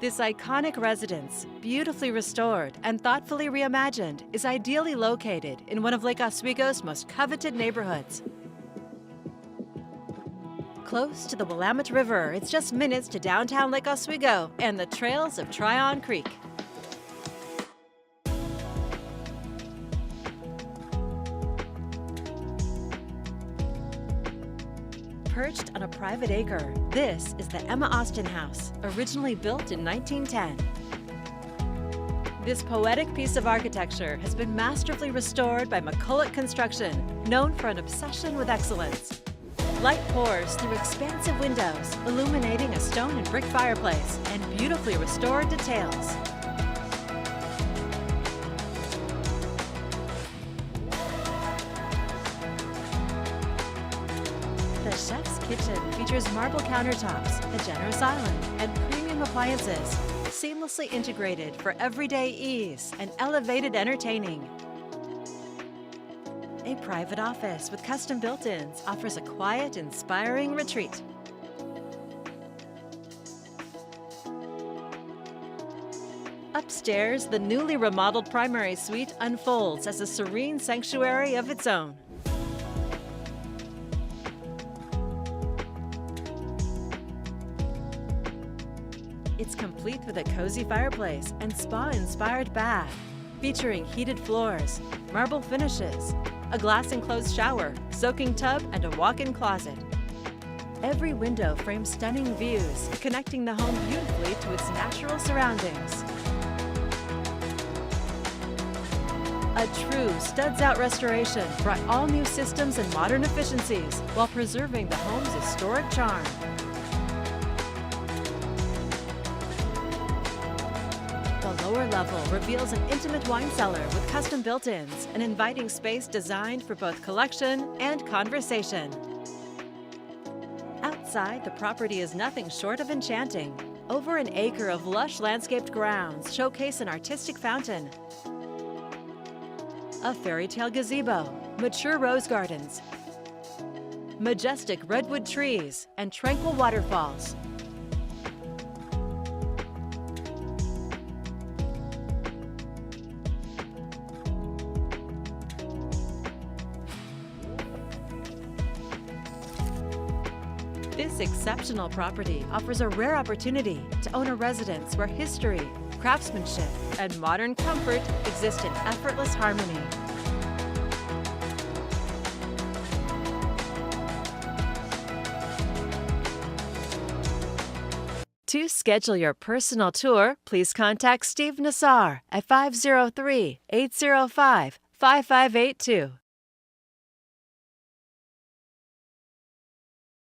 This iconic residence, beautifully restored and thoughtfully reimagined, is ideally located in one of Lake Oswego's most coveted neighborhoods. Close to the Willamette River, it's just minutes to downtown Lake Oswego and the trails of Tryon Creek. Perched on a private acre, this is the Emma Austin House, originally built in 1910. This poetic piece of architecture has been masterfully restored by McCulloch Construction, known for an obsession with excellence. Light pours through expansive windows, illuminating a stone and brick fireplace and beautifully restored details. The chef's kitchen features marble countertops, a generous island, and premium appliances, seamlessly integrated for everyday ease and elevated entertaining. A private office with custom built-ins offers a quiet, inspiring retreat. Upstairs, the newly remodeled primary suite unfolds as a serene sanctuary of its own. It's complete with a cozy fireplace and spa-inspired bath, featuring heated floors, marble finishes, a glass-enclosed shower, soaking tub, and a walk-in closet. Every window frames stunning views, connecting the home beautifully to its natural surroundings. A true studs-out restoration brought all new systems and modern efficiencies while preserving the home's historic charm. The lower level reveals an intimate wine cellar with custom built-ins, an inviting space designed for both collection and conversation. Outside, the property is nothing short of enchanting. Over an acre of lush landscaped grounds showcase an artistic fountain, a fairy tale gazebo, mature rose gardens, majestic redwood trees, and tranquil waterfalls. This exceptional property offers a rare opportunity to own a residence where history, craftsmanship, and modern comfort exist in effortless harmony. To schedule your personal tour, please contact Steve Nassar at 503-805-5582.